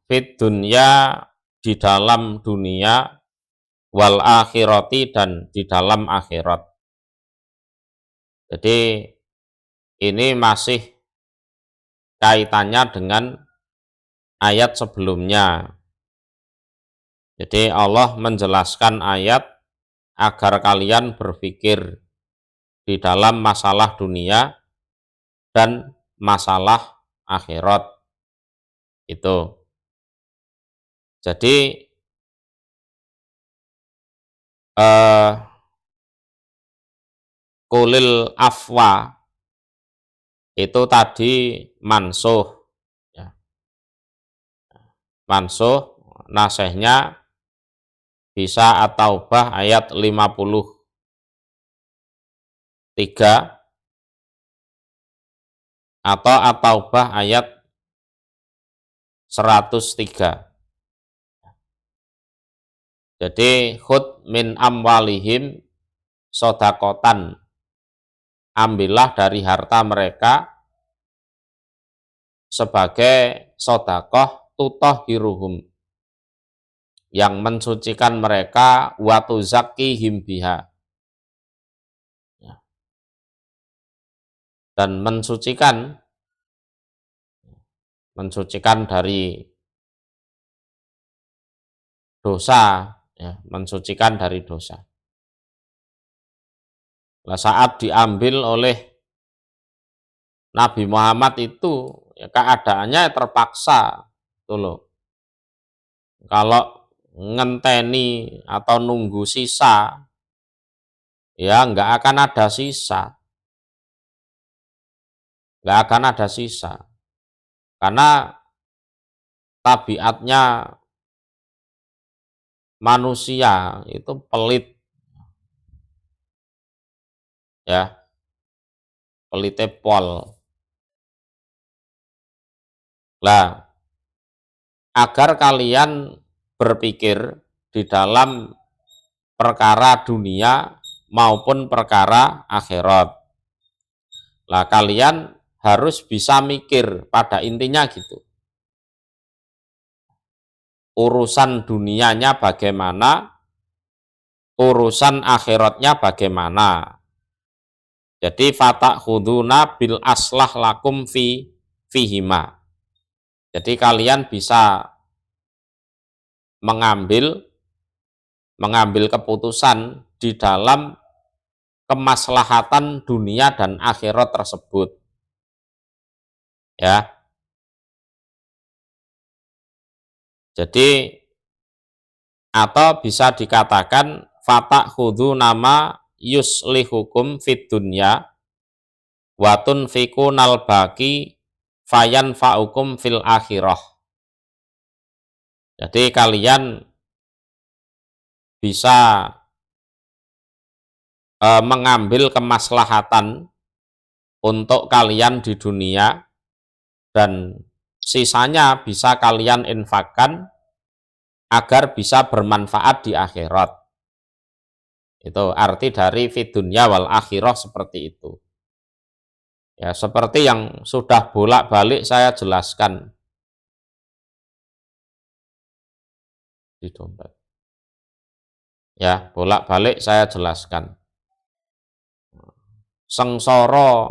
fit dunya, di dalam dunia, wal akhirati, dan di dalam akhirat. Jadi ini masih kaitannya dengan ayat sebelumnya. Jadi Allah menjelaskan ayat agar kalian berpikir di dalam masalah dunia dan masalah akhirat. Itu. Jadi kulil afwa itu tadi mansuh, ya. Mansuh nasehnya bisa At-Taubah ayat 53 atau At-Taubah ayat 103. Jadi khud min amwalihim sodakotan, ambillah dari harta mereka sebagai sodakoh tutohiruhum, yang mensucikan mereka, watu zakihim biha, dan mensucikan dari dosa, ya, mensucikan dari dosa. Nah, saat diambil oleh Nabi Muhammad itu, ya, keadaannya terpaksa, tuh loh. Kalau ngenteni atau nunggu sisa, ya nggak akan ada sisa, karena tabiatnya manusia itu pelit, ya, pelite pol. Lah, agar kalian berpikir di dalam perkara dunia maupun perkara akhirat. Lah, kalian harus bisa mikir, pada intinya gitu. Urusan dunianya bagaimana, urusan akhiratnya bagaimana. Jadi fatakhuduna bil aslah lakum fihima. Jadi kalian bisa mengambil keputusan di dalam kemaslahatan dunia dan akhirat tersebut. Ya. Jadi atau bisa dikatakan fatakhudhu nama yuslihukum fid dunya wa tunfiqunal baqi fayanfa'ukum fil akhirah. Jadi kalian bisa mengambil kemaslahatan untuk kalian di dunia, dan sisanya bisa kalian infakkan agar bisa bermanfaat di akhirat. Itu arti dari fid dunya wal akhirah, seperti itu. Ya, seperti yang sudah bolak-balik saya jelaskan di dompet. Ya, bolak-balik saya jelaskan. Sengsara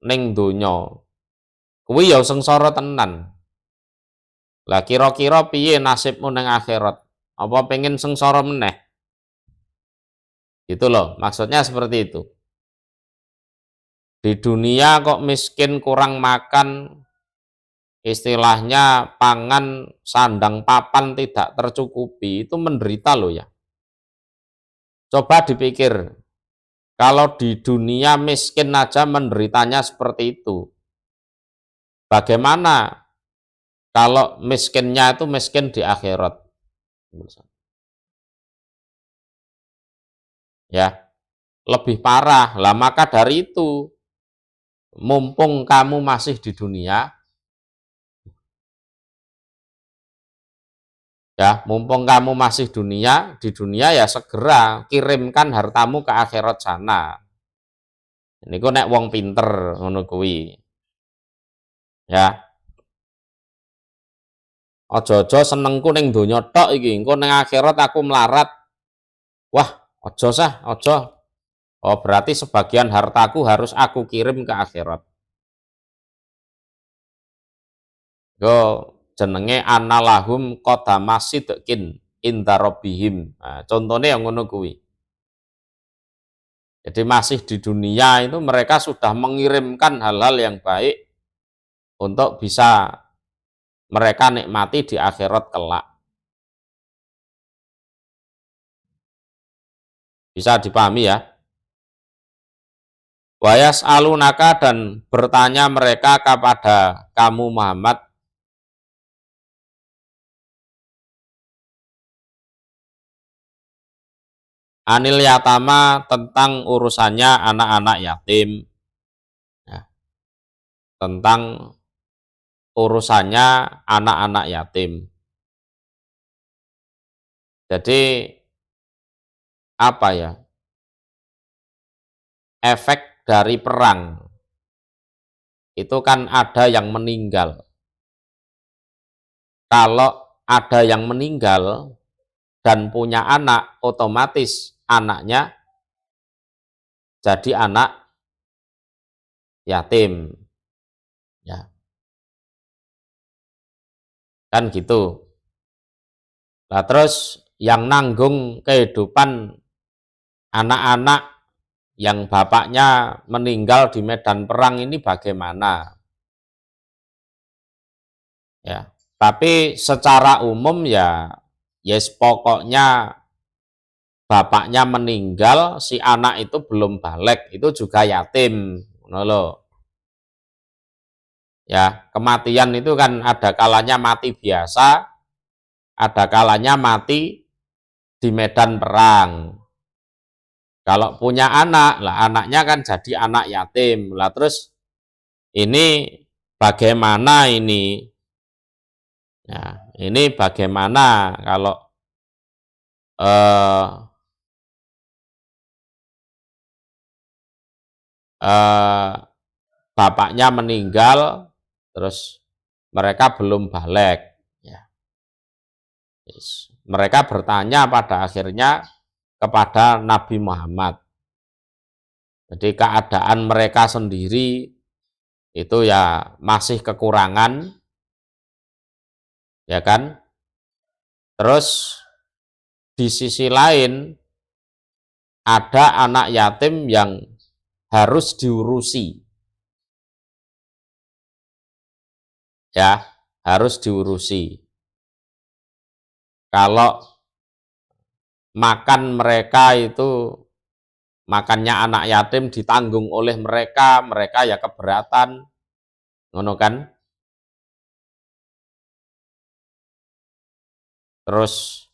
ning donya kuwi ya sengsara tenan. Lah kira-kira piye nasibmu ning akhirat? Apa pengen sengsara meneh? Gitu loh, maksudnya seperti itu. Di dunia kok miskin, kurang makan, istilahnya pangan sandang papan tidak tercukupi, itu menderita loh ya. Coba dipikir, kalau di dunia miskin aja menderitanya seperti itu, bagaimana kalau miskinnya itu miskin di akhirat? Ya, lebih parah. Lah maka dari itu, mumpung kamu masih di dunia, ya, mumpung kamu masih di dunia ya segera kirimkan hartamu ke akhirat sana. Ini ku nek wong pinter ngono kuwi. Ya. Aja-aja senengku ning donya tok iki, engko ning akhirat aku melarat. Wah, aja sah, aja. Oh, berarti sebagian hartaku harus aku kirim ke akhirat. Yo jenenge analahum qadama sidqin inda rabbihim. Nah, contohnya yang ngono kuwi. Jadi masih di dunia itu mereka sudah mengirimkan hal-hal yang baik untuk bisa mereka nikmati di akhirat kelak. Bisa dipahami ya? Wayas alunaka dan bertanya mereka kepada kamu Muhammad anil yatama tentang urusannya anak-anak yatim. Ya, tentang urusannya anak-anak yatim. Jadi apa ya? Efek dari perang itu kan ada yang meninggal. Kalau ada yang meninggal dan punya anak, otomatis anaknya jadi anak yatim. Ya, kan gitu. Nah, terus yang nanggung kehidupan anak-anak yang bapaknya meninggal di medan perang ini bagaimana? Ya, tapi secara umum ya, yes pokoknya bapaknya meninggal, si anak itu belum balik, itu juga yatim. Ya, kematian itu kan ada kalanya mati biasa, ada kalanya mati di medan perang. Kalau punya anak, lah anaknya kan jadi anak yatim. Lah terus ini bagaimana ini? Ya, ini bagaimana kalau eh, eh, bapaknya meninggal, terus mereka belum balik. Ya. Mereka bertanya pada akhirnya kepada Nabi Muhammad. Jadi keadaan mereka sendiri itu ya masih kekurangan, ya kan? Terus di sisi lain ada anak yatim yang harus diurusi, ya harus diurusi. Kalau makan mereka itu makannya anak yatim ditanggung oleh mereka, mereka ya keberatan, ngono kan? Terus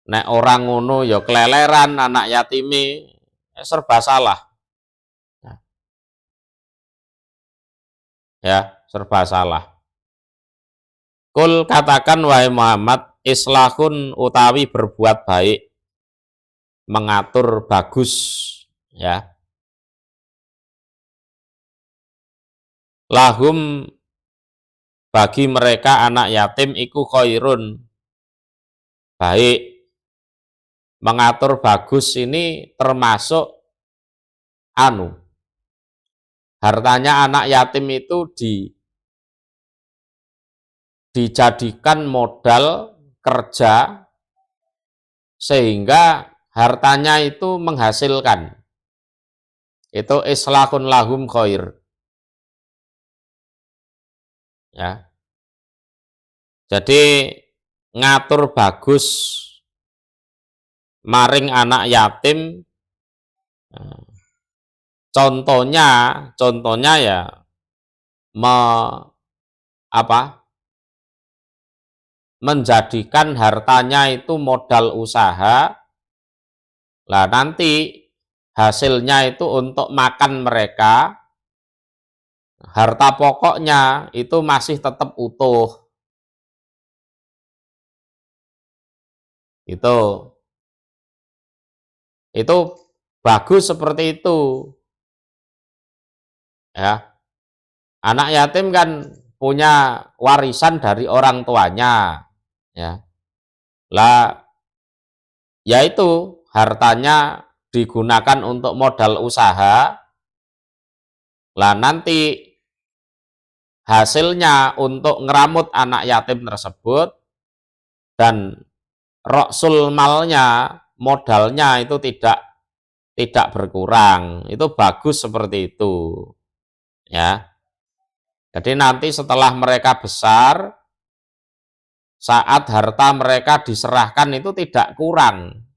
nek orang ngono ya keleleran anak yatime serba salah. Ya, serba salah. Kul katakan wahai Muhammad, islahun utawi berbuat baik, mengatur bagus, ya. Lahum bagi mereka anak yatim iku khairun, baik. Mengatur bagus ini termasuk anu. Hartanya anak yatim itu dijadikan modal kerja sehingga hartanya itu menghasilkan. Itu islahun lahum khair. Ya. Jadi ngatur bagus maring anak yatim, contohnya ya me, apa menjadikan hartanya itu modal usaha, lah nanti hasilnya itu untuk makan mereka, harta pokoknya itu masih tetap utuh. Itu bagus seperti itu. Ya. Anak yatim kan punya warisan dari orang tuanya, ya. Lah, yaitu hartanya digunakan untuk modal usaha, lah nanti hasilnya untuk ngeramut anak yatim tersebut dan roksul malnya, modalnya itu tidak berkurang. Itu bagus seperti itu, ya. Jadi nanti setelah mereka besar, saat harta mereka diserahkan itu tidak kurang.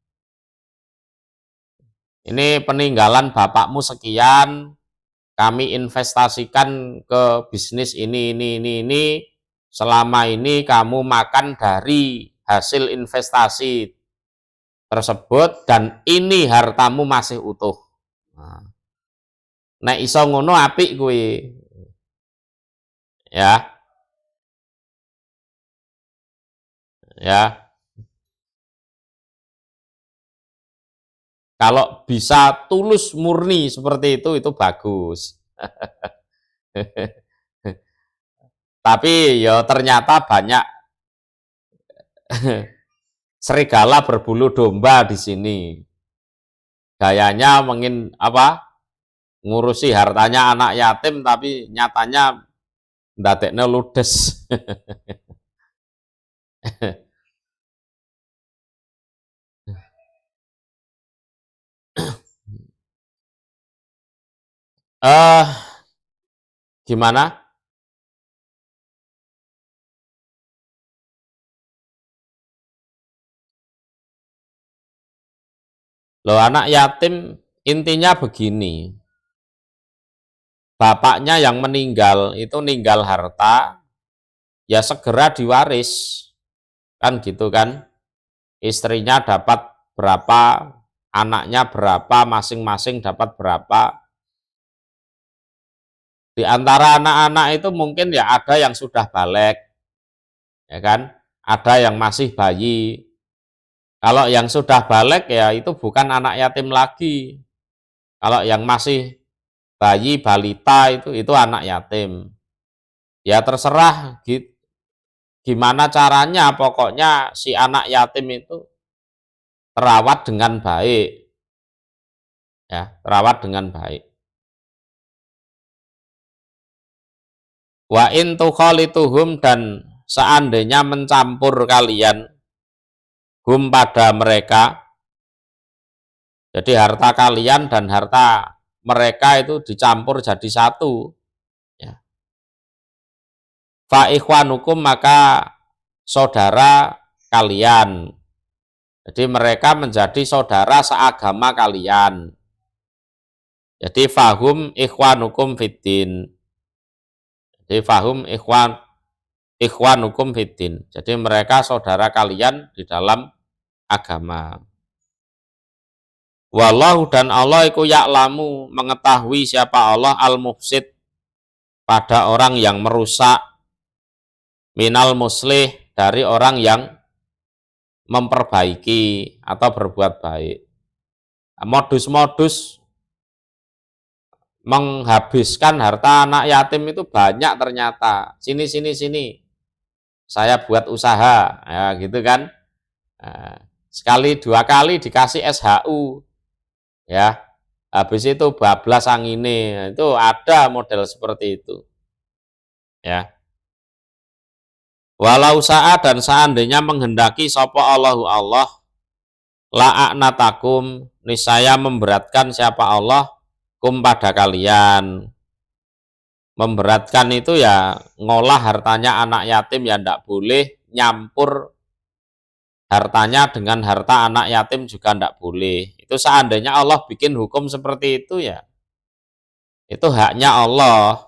Ini peninggalan bapakmu sekian, kami investasikan ke bisnis ini. Selama ini kamu makan dari hasil investasi tersebut dan ini hartamu masih utuh. Nek iso ngono apik kuwi. Ya. Ya. Kalau bisa tulus murni seperti itu bagus. Tapi ya ternyata banyak serigala berbulu domba di sini. Gayanya mungkin ngurusi hartanya anak yatim tapi nyatanya ndadekne ludes. Gimana? Loh, anak yatim intinya begini. Bapaknya yang meninggal itu ninggal harta, ya segera diwaris. Kan gitu kan? Istrinya dapat berapa, anaknya berapa, masing-masing dapat berapa. Di antara anak-anak itu mungkin ya ada yang sudah balik, ya kan? Ada yang masih bayi. Kalau yang sudah balik ya itu bukan anak yatim lagi. Kalau yang masih bayi, balita itu anak yatim. Ya terserah gimana caranya, pokoknya si anak yatim itu terawat dengan baik. Ya, terawat dengan baik. Wa in tukhalituhum, dan seandainya mencampur kalian hum pada mereka, jadi harta kalian dan harta mereka itu dicampur jadi satu, ya. Fa ikhwanukum, maka saudara kalian. Jadi mereka menjadi saudara seagama kalian. Jadi fahum ikhwanukum fiddin. Jadi fahum ikhwanukum fiddin. Jadi mereka saudara kalian di dalam agama. Wallahu, dan Allah iku ya'lamu, mengetahui siapa Allah, al-mufsid, pada orang yang merusak, minal muslih, dari orang yang memperbaiki atau berbuat baik. Modus-modus menghabiskan harta anak yatim itu banyak ternyata. Sini, saya buat usaha, ya gitu kan. Sekali dua kali dikasih SHU, ya. Habis itu bablas angine, itu ada model seperti itu, ya. Walau saat, dan seandainya menghendaki sapa Allahu Allah, la'anatakum, niscaya memberatkan siapa Allah kum pada kalian. Memberatkan itu ya ngolah hartanya anak yatim, ya ndak boleh nyampur hartanya dengan harta anak yatim juga ndak boleh. Itu seandainya Allah bikin hukum seperti itu, ya itu haknya Allah,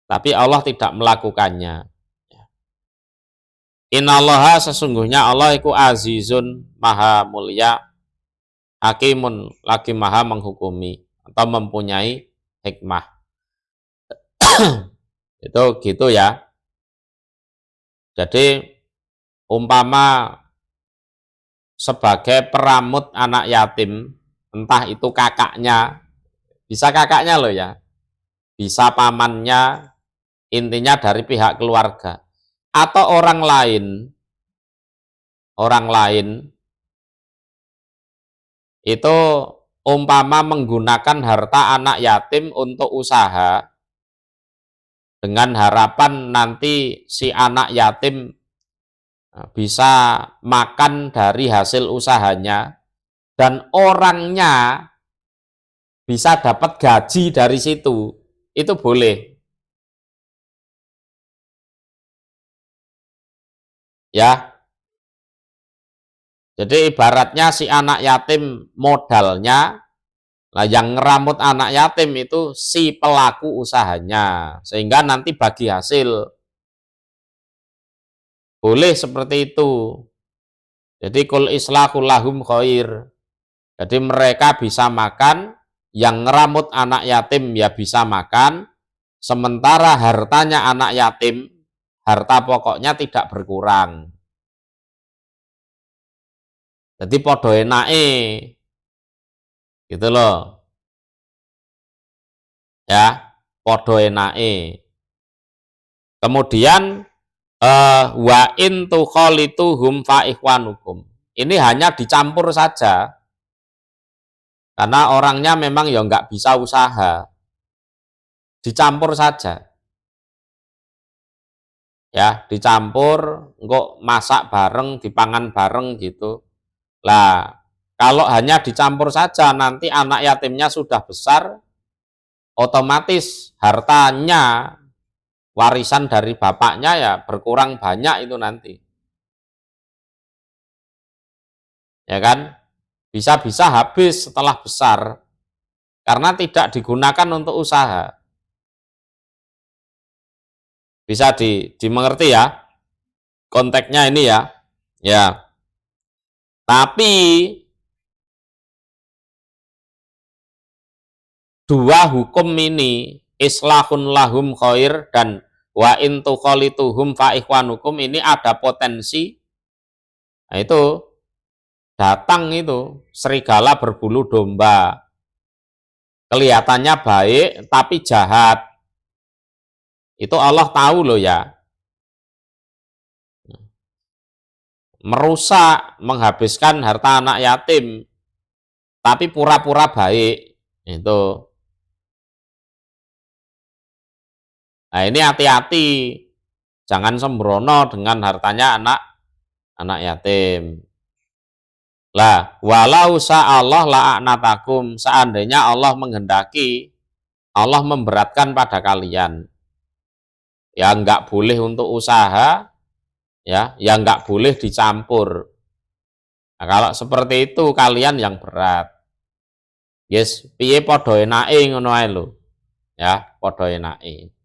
tapi Allah tidak melakukannya. Innallaha, sesungguhnya Allah iku azizun, maha mulia, hakimun, lagi maha menghukumi atau mempunyai hikmah. Itu gitu ya. Jadi umpama sebagai peramut anak yatim, entah itu kakaknya, bisa kakaknya loh ya, bisa pamannya, intinya dari pihak keluarga atau orang lain itu umpama menggunakan harta anak yatim untuk usaha dengan harapan nanti si anak yatim bisa makan dari hasil usahanya dan orangnya bisa dapat gaji dari situ, itu boleh. Ya, jadi ibaratnya si anak yatim modalnya, lah yang ngeramut anak yatim itu si pelaku usahanya, sehingga nanti bagi hasil. Boleh seperti itu. Jadi kul islahul lahum khair. Jadi mereka bisa makan, yang ngeramut anak yatim ya bisa makan, sementara hartanya anak yatim, harta pokoknya tidak berkurang. Jadi podo enake, gitu loh. Ya, podo enake. Kemudian wa in tukhalituhum fa ikhwanukum. Ini hanya dicampur saja. Karena orangnya memang ya nggak bisa usaha. Dicampur saja. Ya, dicampur, engko masak bareng, dipangan bareng gitu. Lah, kalau hanya dicampur saja nanti anak yatimnya sudah besar, otomatis hartanya warisan dari bapaknya ya berkurang banyak itu nanti. Ya kan? Bisa-bisa habis setelah besar karena tidak digunakan untuk usaha. Bisa dimengerti ya? Konteksnya ini ya. Ya. Tapi dua hukum ini, islahun lahum khair dan wa in tukhalituhum fa ikhwanukum, ini ada potensi. Nah, itu datang itu serigala berbulu domba. Kelihatannya baik tapi jahat. Itu Allah tahu loh ya. Merusak, menghabiskan harta anak yatim tapi pura-pura baik. Itu. Nah, ini hati-hati. Jangan sembrono dengan hartanya anak yatim. Lah, walau sa'allah la'anatakum, seandainya Allah menghendaki, Allah memberatkan pada kalian. Ya enggak boleh untuk usaha, ya enggak boleh dicampur. Nah, kalau seperti itu kalian yang berat. Yes, piye padha enake ngono ae lho. Ya, padha enake.